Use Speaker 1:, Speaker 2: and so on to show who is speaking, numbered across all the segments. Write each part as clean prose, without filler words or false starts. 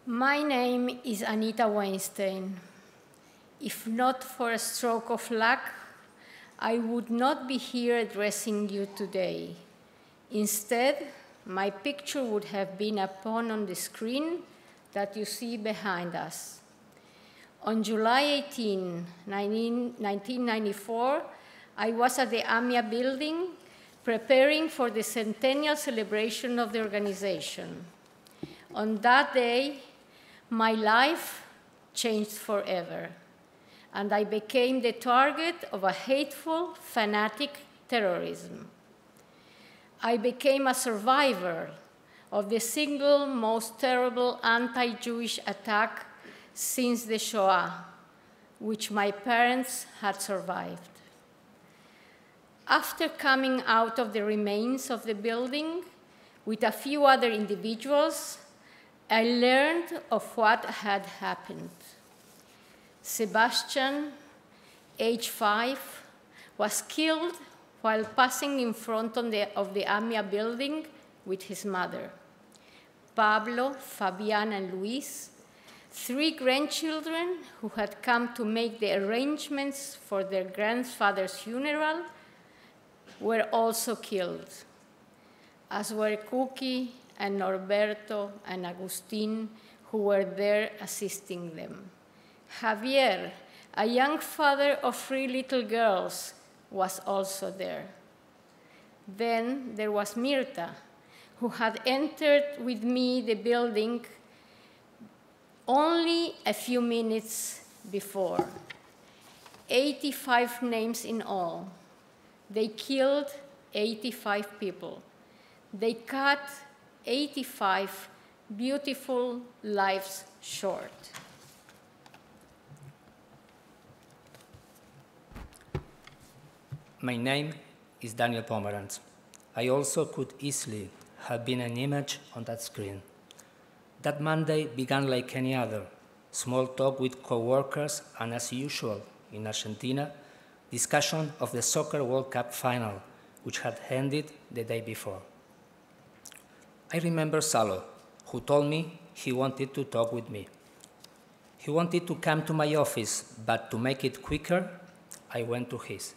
Speaker 1: My name is Anita Weinstein. If not for a stroke of luck, I would not be here addressing you today. Instead, my picture would have been upon on the screen that you see behind us. On July 18, 1994, I was at the AMIA building preparing for the centennial celebration of the organization. On that day, my life changed forever, and I became the target of a hateful, fanatic terrorism. I became a survivor of the single most terrible anti-Jewish attack since the Shoah, which my parents had survived. After coming out of the remains of the building with a few other individuals, I learned of what had happened. Sebastian, age 5, was killed while passing in front of the AMIA building with his mother. Pablo, Fabian, and Luis, 3 grandchildren who had come to make the arrangements for their grandfather's funeral, were also killed, as were Cookie and Norberto and Agustin, who were there assisting them. Javier, a young father of 3 little girls, was also there. Then there was Mirta, who had entered with me the building only a few minutes before. 85 names in all. They killed 85 people. They cut 85 beautiful lives short.
Speaker 2: My name is Daniel Pomerantz. I also could easily have been an image on that screen. That Monday began like any other, small talk with co-workers, and as usual in Argentina, discussion of the Soccer World Cup final, which had ended the day before. I remember Salo, who told me he wanted to talk with me. He wanted to come to my office, but to make it quicker, I went to his.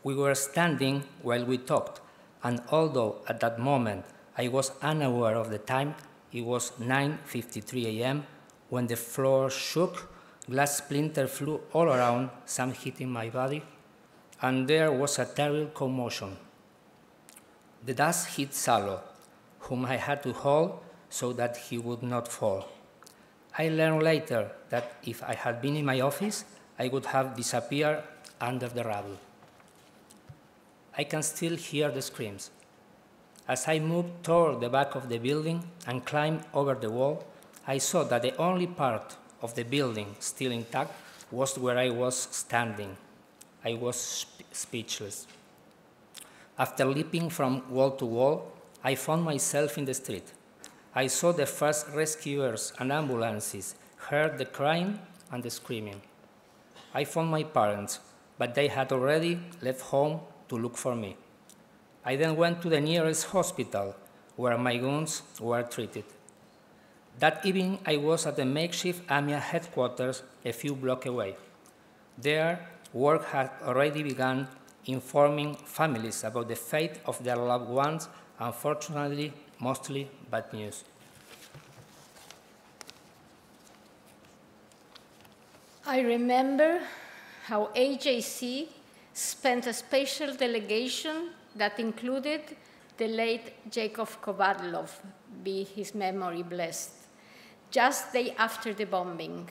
Speaker 2: We were standing while we talked, and although at that moment I was unaware of the time, it was 9:53 a.m. when the floor shook, glass splinters flew all around, some hitting my body, and there was a terrible commotion. The dust hit Salo, whom I had to hold so that he would not fall. I learned later that if I had been in my office, I would have disappeared under the rubble. I can still hear the screams. As I moved toward the back of the building and climbed over the wall, I saw that the only part of the building still intact was where I was standing. I was speechless. After leaping from wall to wall, I found myself in the street. I saw the first rescuers and ambulances, heard the crying and the screaming. I found my parents, but they had already left home to look for me. I then went to the nearest hospital, where my wounds were treated. That evening, I was at the makeshift AMIA headquarters a few blocks away. There, work had already begun informing families about the fate of their loved ones, unfortunately, mostly bad news.
Speaker 1: I remember how AJC spent a special delegation that included the late Jacob Kovadlov, be his memory blessed, just the day after the bombing,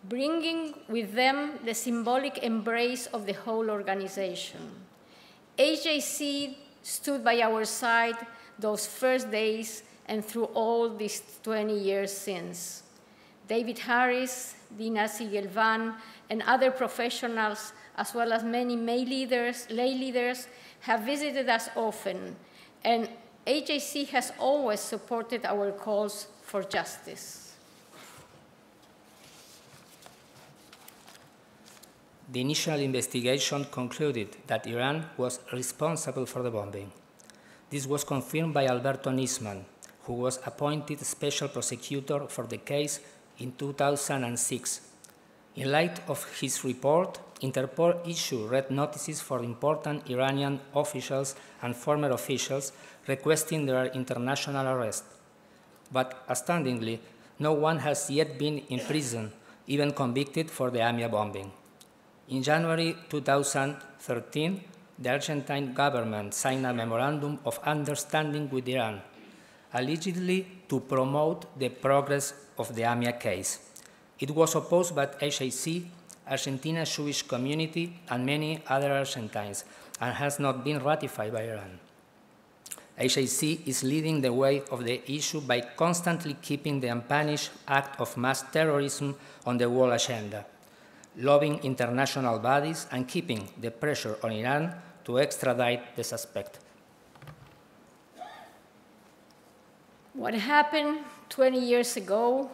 Speaker 1: bringing with them the symbolic embrace of the whole organization. AJC stood by our side those first days and through all these 20 years since. David Harris, Dina Sigelvan, and other professionals, as well as many lay leaders, have visited us often, and AJC has always supported our calls for justice.
Speaker 2: The initial investigation concluded that Iran was responsible for the bombing. This was confirmed by Alberto Nisman, who was appointed special prosecutor for the case in 2006. In light of his report, Interpol issued red notices for important Iranian officials and former officials requesting their international arrest. But astoundingly, no one has yet been imprisoned, even convicted for the AMIA bombing. In January 2013, the Argentine government signed a memorandum of understanding with Iran, allegedly to promote the progress of the AMIA case. It was opposed by AJC, Argentina's Jewish community, and many other Argentines, and has not been ratified by Iran. AJC is leading the way of the issue by constantly keeping the unpunished act of mass terrorism on the world agenda, lobbying international bodies and keeping the pressure on Iran to extradite the suspect.
Speaker 1: What happened 20 years ago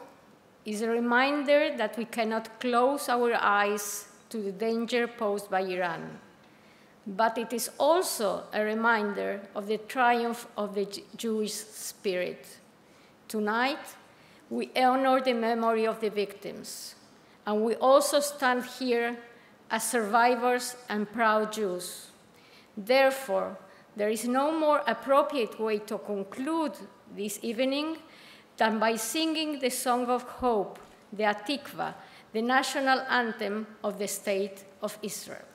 Speaker 1: is a reminder that we cannot close our eyes to the danger posed by Iran. But it is also a reminder of the triumph of the Jewish spirit. Tonight, we honor the memory of the victims, and we also stand here as survivors and proud Jews. Therefore, there is no more appropriate way to conclude this evening than by singing the Song of Hope, the Atikva, the national anthem of the State of Israel.